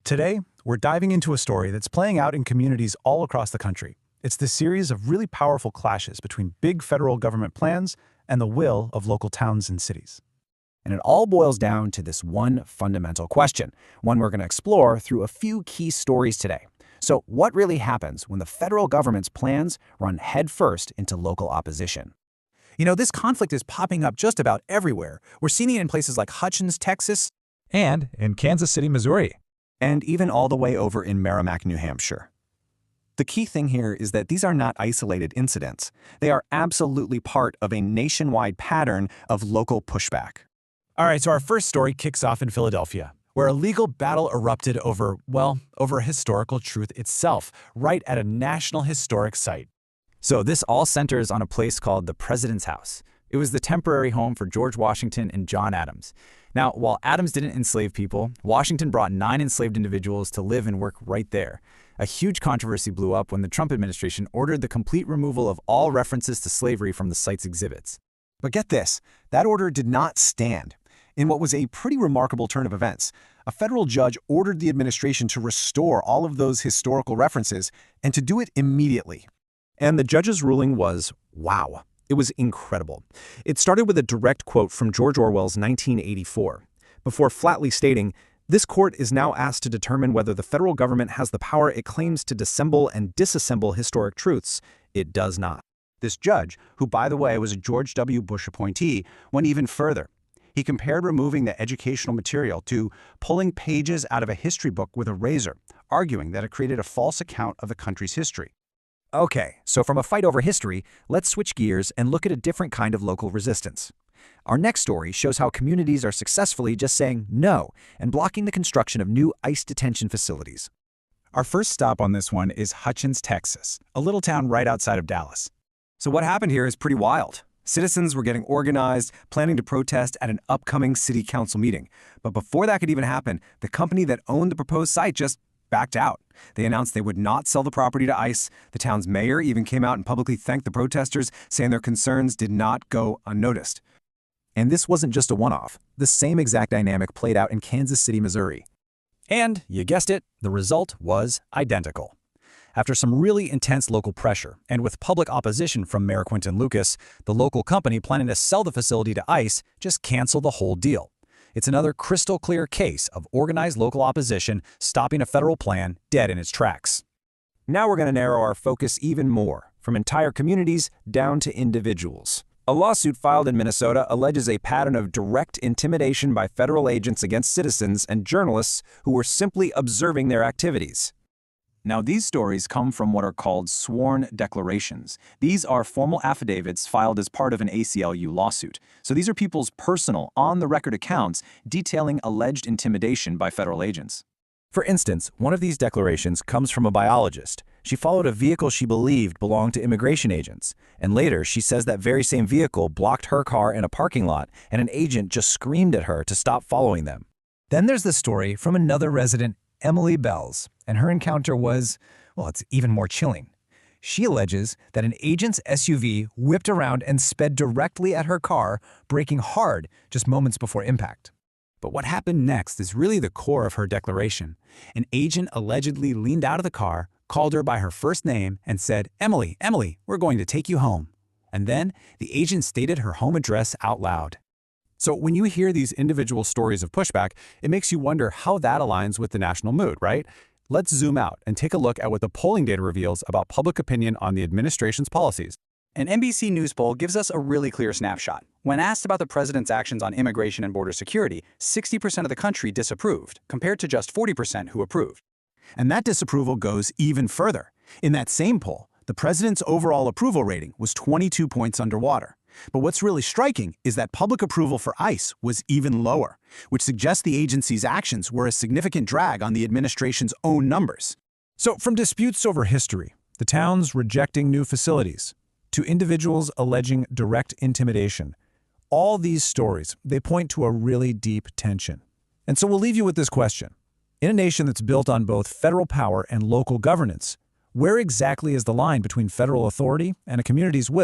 Today, we're diving into a story that's playing out in communities all across the country. It's the series of really powerful clashes between big federal government plans and the will of local towns and cities. And it all boils down to this one fundamental question, one we're going to explore through a few key stories today. So what really happens when the federal government's plans run headfirst into local opposition? This conflict is popping up just about everywhere. We're seeing it in places like Hutchins, Texas, and in Kansas City, Missouri. And even all the way over in Merrimack, New Hampshire. The key thing here is that these are not isolated incidents. They are absolutely part of a nationwide pattern of local pushback. All right, so our first story kicks off in Philadelphia, where a legal battle erupted over a historical truth itself, right at a national historic site. So this all centers on a place called the President's House. It was the temporary home for George Washington and John Adams. Now, while Adams didn't enslave people, Washington brought 9 enslaved individuals to live and work right there. A huge controversy blew up when the Trump administration ordered the complete removal of all references to slavery from the site's exhibits. But get this, that order did not stand. In what was a pretty remarkable turn of events, a federal judge ordered the administration to restore all of those historical references and to do it immediately. and the judge's ruling was, wow. It was incredible. It started with a direct quote from George Orwell's 1984, before flatly stating, "This court is now asked to determine whether the federal government has the power it claims to dissemble and disassemble historic truths. It does not." This judge, who by the way was a George W. Bush appointee, went even further. He compared removing the educational material to pulling pages out of a history book with a razor, arguing that it created a false account of the country's history. Okay, so from a fight over history, let's switch gears and look at a different kind of local resistance. Our next story shows how communities are successfully just saying no and blocking the construction of new ICE detention facilities. Our first stop on this one is Hutchins, Texas, a little town right outside of Dallas. So what happened here is pretty wild. Citizens were getting organized, planning to protest at an upcoming city council meeting. But before that could even happen, the company that owned the proposed site just backed out. They announced they would not sell the property to ICE. The town's mayor even came out and publicly thanked the protesters, saying their concerns did not go unnoticed. And this wasn't just a one-off. The same exact dynamic played out in Kansas City, Missouri. And, you guessed it, the result was identical. After some really intense local pressure, and with public opposition from Mayor Quinton Lucas, the local company planning to sell the facility to ICE just canceled the whole deal. It's another crystal clear case of organized local opposition stopping a federal plan dead in its tracks. Now we're going to narrow our focus even more, from entire communities down to individuals. A lawsuit filed in Minnesota alleges a pattern of direct intimidation by federal agents against citizens and journalists who were simply observing their activities. Now, these stories come from what are called sworn declarations. These are formal affidavits filed as part of an ACLU lawsuit. So these are people's personal, on-the-record accounts detailing alleged intimidation by federal agents. For instance, one of these declarations comes from a biologist. She followed a vehicle she believed belonged to immigration agents. And later, she says that very same vehicle blocked her car in a parking lot, and an agent just screamed at her to stop following them. Then there's the story from another resident, Emily Bells, and her encounter was, well, it's even more chilling. She alleges that an agent's SUV whipped around and sped directly at her car, braking hard just moments before impact. But what happened next is really the core of her declaration. An agent allegedly leaned out of the car, called her by her first name, and said, "Emily, Emily, we're going to take you home." And then the agent stated her home address out loud. So when you hear these individual stories of pushback, it makes you wonder how that aligns with the national mood, right? Let's zoom out and take a look at what the polling data reveals about public opinion on the administration's policies. An NBC News poll gives us a really clear snapshot. When asked about the president's actions on immigration and border security, 60% of the country disapproved, compared to just 40% who approved. And that disapproval goes even further. In that same poll, the president's overall approval rating was 22 points underwater. But what's really striking is that public approval for ICE was even lower, which suggests the agency's actions were a significant drag on the administration's own numbers. So from disputes over history, the towns rejecting new facilities, to individuals alleging direct intimidation, all these stories, they point to a really deep tension. And so we'll leave you with this question. In a nation that's built on both federal power and local governance, where exactly is the line between federal authority and a community's will?